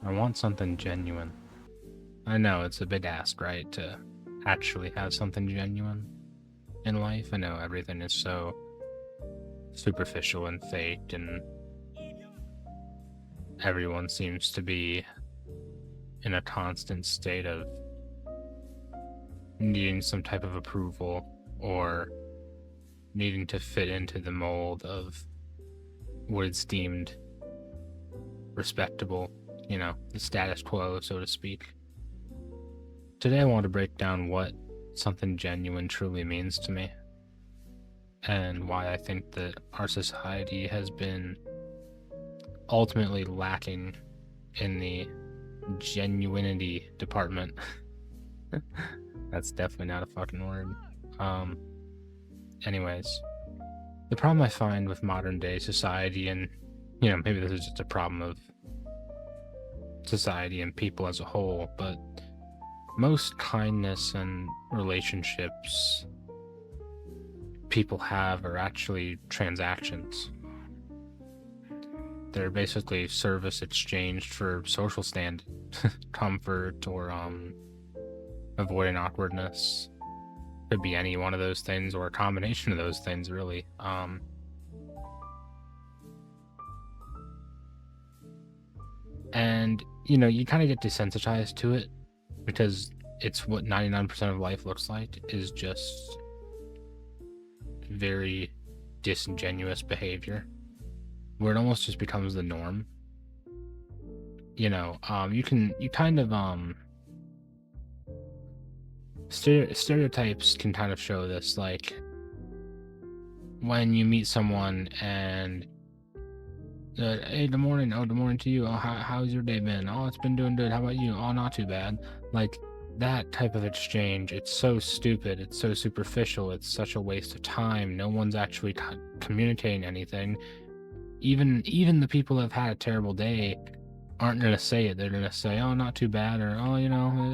I want something genuine. I know it's a big ask, right, to actually have something genuine in life. I know everything is so superficial and fake, and everyone seems to be in a constant state of needing some type of approval or needing to fit into the mold of what is deemed respectable, the status quo, so to speak. Today, I want to break down what something genuine truly means to me and why I think that our society has been ultimately lacking in the genuinity department. That's definitely not a fucking word. Anyways, the problem I find with modern day society, and maybe this is just a problem of society and people as a whole, but most kindness and relationships people have are actually transactions. They're basically service exchanged for social standing, comfort, or avoiding awkwardness. Could be any one of those things or a combination of those things, really. And you kind of get desensitized to it because it's what 99% of life looks like, is just very disingenuous behavior where it almost just becomes the norm. Stereotypes can kind of show this, like when you meet someone and hey, good morning. Oh, good morning to you. Oh, how's your day been? Oh, it's been doing good. How about you? Oh, not too bad. Like that type of exchange, it's so stupid. It's so superficial. It's such a waste of time. No one's actually communicating anything. Even the people that have had a terrible day aren't going to say it. They're going to say, oh, not too bad, or oh,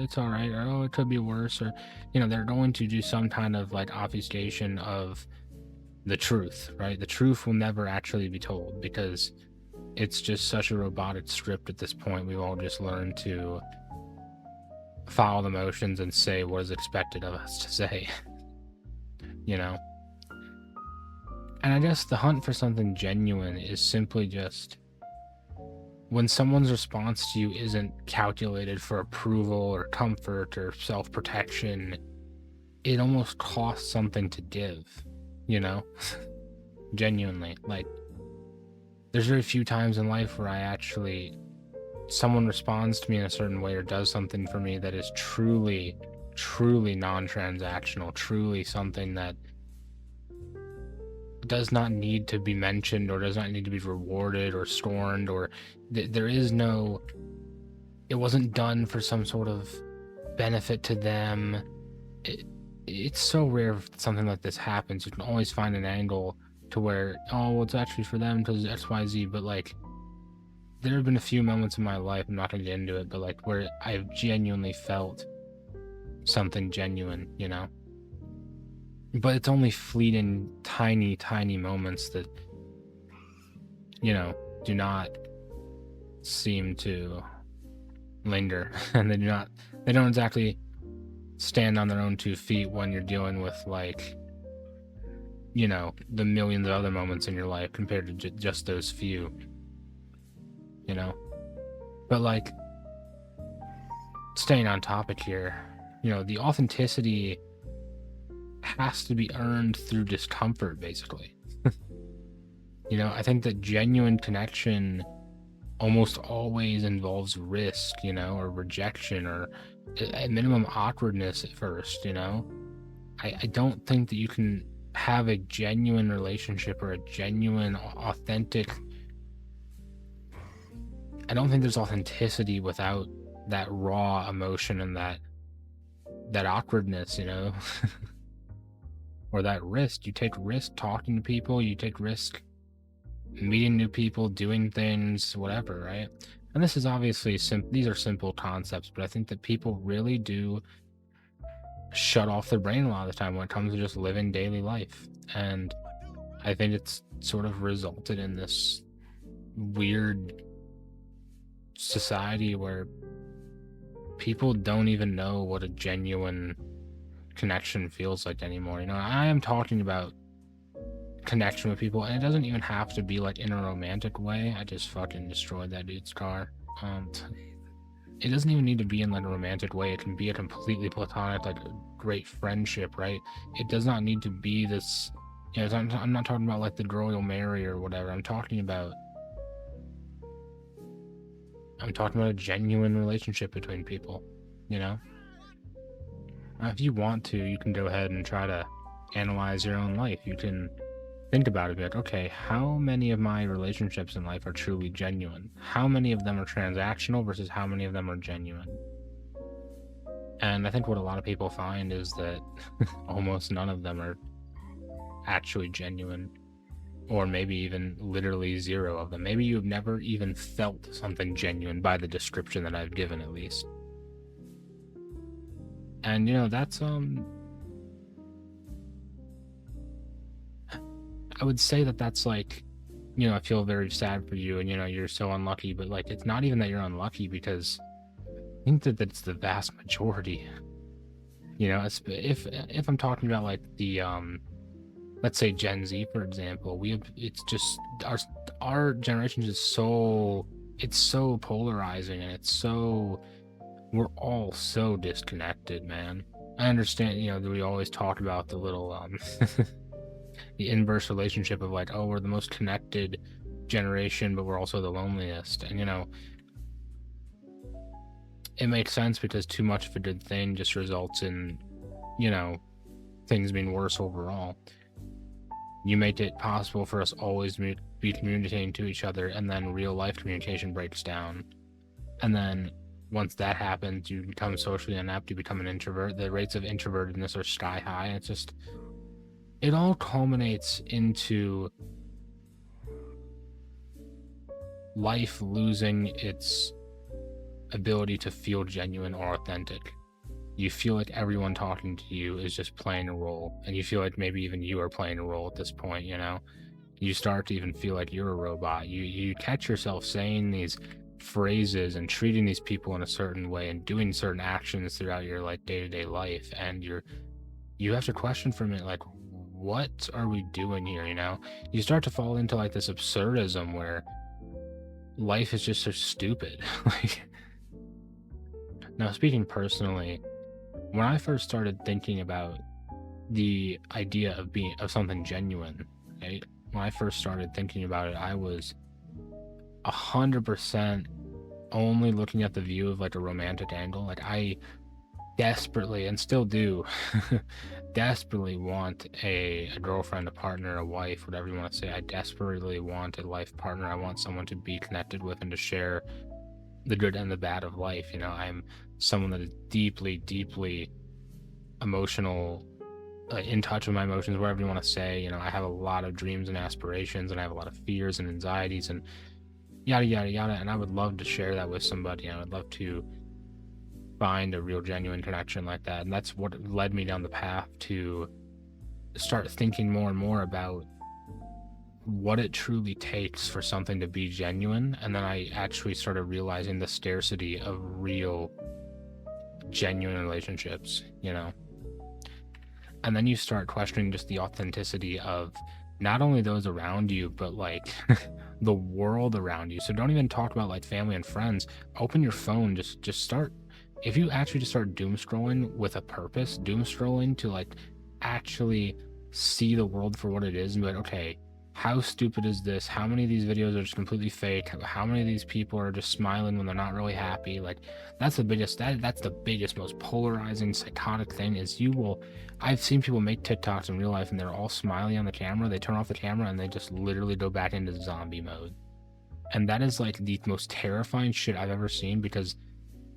it's all right, or oh, it could be worse, or they're going to do some kind of like obfuscation of the truth, right? The truth will never actually be told because it's just such a robotic script at this point. We've all just learned to follow the motions and say what is expected of us to say. And I guess the hunt for something genuine is simply just when someone's response to you isn't calculated for approval or comfort or self-protection, it almost costs something to give, genuinely. Like, there's very few times in life where someone responds to me in a certain way or does something for me that is truly non-transactional, truly something that does not need to be mentioned or does not need to be rewarded or scorned, or there is no, it wasn't done for some sort of benefit to them. It's so rare if something like this happens. You can always find an angle to where, oh, well, it's actually for them because XYZ, but like there have been a few moments in my life, I'm not going to get into it, but like where I've genuinely felt something genuine, but it's only fleeting, tiny moments that, do not seem to linger, and they don't exactly stand on their own 2 feet when you're dealing with like, the millions of other moments in your life compared to just those few, but like staying on topic here, the authenticity has to be earned through discomfort, basically. I think that genuine connection almost always involves risk, or rejection, or at minimum awkwardness at first. I don't think that you can have a genuine relationship or a genuine, authentic. I don't think there's authenticity without that raw emotion and that awkwardness, or that risk. You take risk talking to people, you take risk meeting new people, doing things, whatever, right? And this is obviously these are simple concepts, but I think that people really do shut off their brain a lot of the time when it comes to just living daily life. And I think it's sort of resulted in this weird society where people don't even know what a genuine connection feels like anymore. I am talking about connection with people, and it doesn't even have to be like in a romantic way. I just fucking destroyed that dude's car. It doesn't even need to be in like a romantic way. It can be a completely platonic, like a great friendship, right? It does not need to be this. I'm not talking about like the girl you'll marry or whatever. I'm talking about a genuine relationship between people. You know, if you want to, you can go ahead and try to analyze your own life. You can think about it, be like, okay, how many of my relationships in life are truly genuine? How many of them are transactional versus how many of them are genuine? And I think what a lot of people find is that almost none of them are actually genuine, or maybe even literally zero of them. Maybe you've never even felt something genuine by the description that I've given, at least. And that's I would say that that's like, I feel very sad for you, and you're so unlucky, but like it's not even that you're unlucky, because I think that that's the vast majority. If I'm talking about like the let's say Gen Z, for example, it's just our generation is it's so polarizing, and we're all so disconnected, man. I understand, that we always talk about the little the inverse relationship of like, oh, we're the most connected generation, but we're also the loneliest. And it makes sense, because too much of a good thing just results in, things being worse overall. You make it possible for us always to be communicating to each other, and then real life communication breaks down. And then once that happens, you become socially inept, you become an introvert. The rates of introvertedness are sky high. And it all culminates into life losing its ability to feel genuine or authentic. You feel like everyone talking to you is just playing a role, and you feel like maybe even you are playing a role at this point. You start to even feel like you're a robot. You catch yourself saying these phrases and treating these people in a certain way and doing certain actions throughout your like day-to-day life, and you have to question from it, like, what are we doing here? You start to fall into like this absurdism where life is just so stupid. Like, now, speaking personally, when I first started thinking about the idea of something genuine, right? When I first started thinking about it, I was 100% only looking at the view of like a romantic angle. Like, I desperately, and still do, desperately want a girlfriend, a partner, a wife, whatever you want to say. I desperately want a life partner. I want someone to be connected with and to share the good and the bad of life. I'm someone that is deeply, deeply emotional, in touch with my emotions, whatever you want to say. I have a lot of dreams and aspirations, and I have a lot of fears and anxieties and yada, yada, yada. And I would love to share that with somebody. I would love to find a real genuine connection like that. And that's what led me down the path to start thinking more and more about what it truly takes for something to be genuine. And then I actually started realizing the scarcity of real genuine relationships. And then you start questioning just the authenticity of not only those around you, but like the world around you. So don't even talk about like family and friends. Open your phone, just start. If you actually just start doom scrolling with a purpose, doom scrolling to like actually see the world for what it is, and be like, okay, how stupid is this? How many of these videos are just completely fake? How many of these people are just smiling when they're not really happy? Like, that's the biggest, most polarizing, psychotic thing is I've seen people make TikToks in real life, and they're all smiley on the camera. They turn off the camera and they just literally go back into zombie mode. And that is like the most terrifying shit I've ever seen, because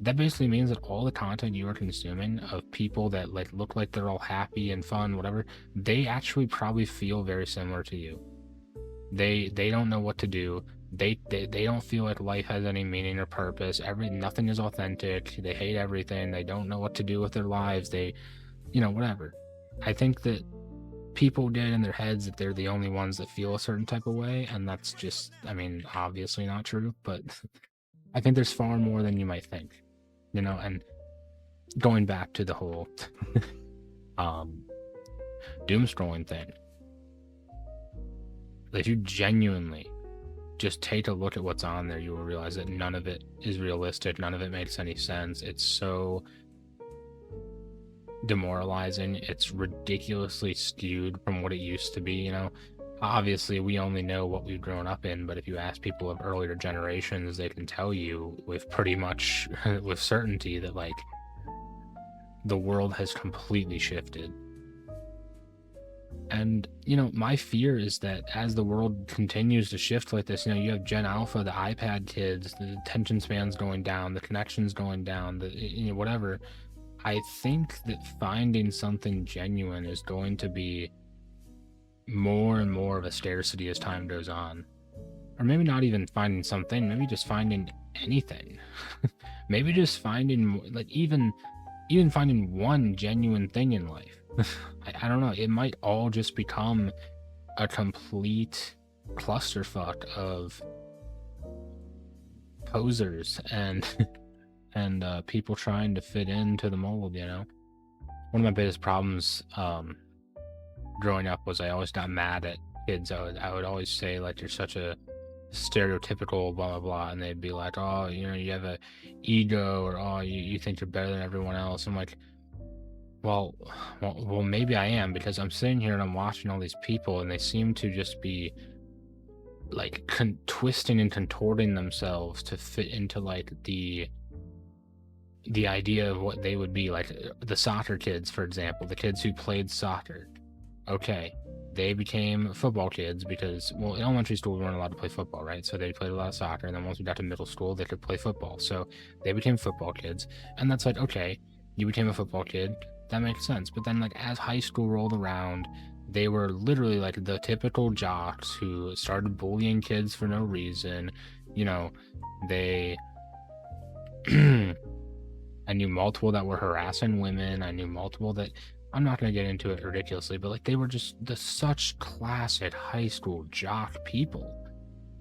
that basically means that all the content you are consuming of people that like look like they're all happy and fun, whatever, they actually probably feel very similar to you. They don't know what to do. They don't feel like life has any meaning or purpose. Nothing is authentic. They hate everything. They don't know what to do with their lives. Whatever. I think that people get in their heads that they're the only ones that feel a certain type of way, and that's just, I mean, obviously not true, but I think there's far more than you might think, and going back to the whole um doom scrolling thing, if you genuinely just take a look at what's on there, you will realize that none of it is realistic, none of it makes any sense. It's so demoralizing, it's ridiculously skewed from what it used to be. Obviously we only know what we've grown up in, but if you ask people of earlier generations, they can tell you with pretty much with certainty that like the world has completely shifted. And my fear is that as the world continues to shift like this, you have Gen Alpha, the iPad kids, the attention spans going down, the connections going down, the whatever. I think that finding something genuine is going to be more and more of a scarcity as time goes on. Or maybe not even finding something, maybe just finding anything. Maybe just finding, like, even finding one genuine thing in life. I don't know. It might all just become a complete clusterfuck of posers and people trying to fit into the mold. One of my biggest problems growing up was I always got mad at kids. I would always say, like, you're such a stereotypical blah blah blah, and they'd be like, oh, you have a ego, or oh, you think you're better than everyone else. I'm like, well, maybe I am, because I'm sitting here and I'm watching all these people, and they seem to just be like twisting and contorting themselves to fit into like the idea of what they would be. Like the soccer kids, for example, the kids who played soccer. Okay, they became football kids because, well, in elementary school, we weren't allowed to play football, right? So they played a lot of soccer, and then once we got to middle school, they could play football. So they became football kids, and that's like, okay, you became a football kid, that makes sense. But then, like, as high school rolled around, they were literally like the typical jocks who started bullying kids for no reason. They I knew multiple that were harassing women. I knew multiple that, I'm not going to get into it ridiculously, but like they were just such classic high school jock people,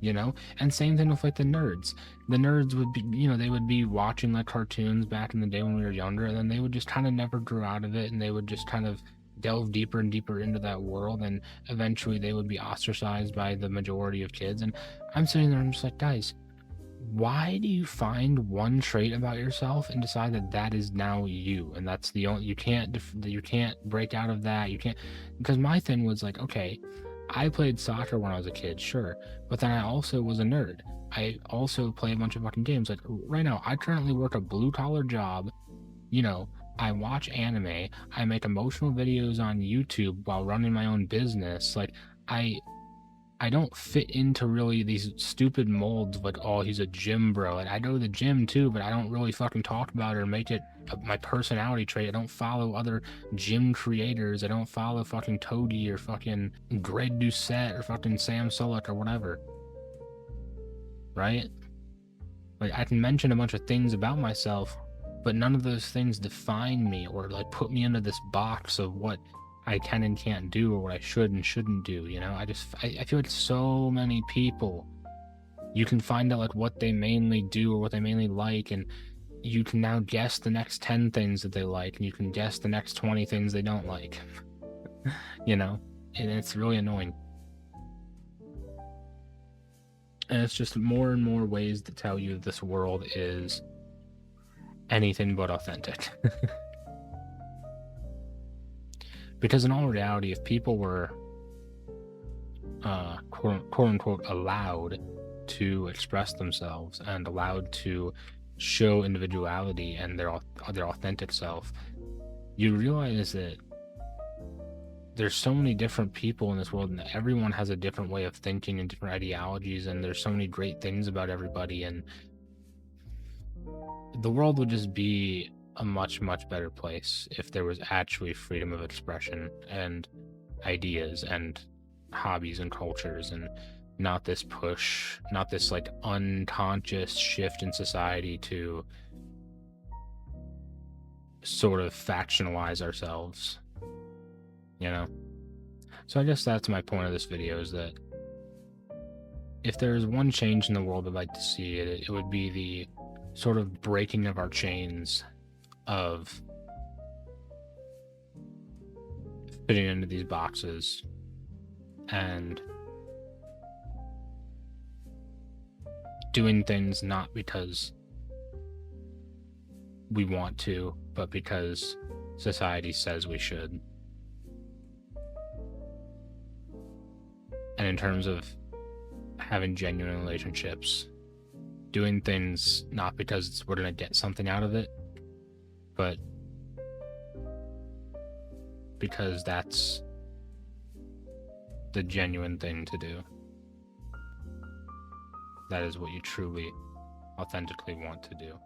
and same thing with like the nerds. The nerds would be, they would be watching like cartoons back in the day when we were younger, and then they would just kind of never grow out of it, and they would just kind of delve deeper and deeper into that world, and eventually they would be ostracized by the majority of kids. And I'm sitting there and I'm just like, guys, why do you find one trait about yourself and decide that that is now you, and that's the only, you can't break out of that? You can't. Because my thing was like, okay, I played soccer when I was a kid, sure, but then I also was a nerd. I also play a bunch of fucking games. Like right now, I currently work a blue collar job. I watch anime. I make emotional videos on YouTube while running my own business. Like I don't fit into really these stupid molds like, oh, he's a gym bro. And I go to the gym too, but I don't really fucking talk about it or make it my personality trait. I don't follow other gym creators. I don't follow fucking Toady or fucking Greg Doucette or fucking Sam Sulek or whatever. Right? Like, I can mention a bunch of things about myself, but none of those things define me or like put me into this box of what I can and can't do, or what I should and shouldn't do. I feel like so many people, you can find out like what they mainly do or what they mainly like, and you can now guess the next 10 things that they like, and you can guess the next 20 things they don't like. And it's really annoying. And it's just more and more ways to tell you this world is anything but authentic. Because in all reality, if people were quote unquote allowed to express themselves and allowed to show individuality and their authentic self, you realize that there's so many different people in this world, and everyone has a different way of thinking and different ideologies, and there's so many great things about everybody, and the world would just be a much, much better place if there was actually freedom of expression and ideas and hobbies and cultures, and not this push, not this like unconscious shift in society to sort of factionalize ourselves, So I guess that's my point of this video, is that if there's one change in the world I'd like to see, it would be the sort of breaking of our chains of fitting into these boxes and doing things not because we want to, but because society says we should. And in terms of having genuine relationships, doing things not because we're going to get something out of it, but because that's the genuine thing to do. That is what you truly, authentically want to do.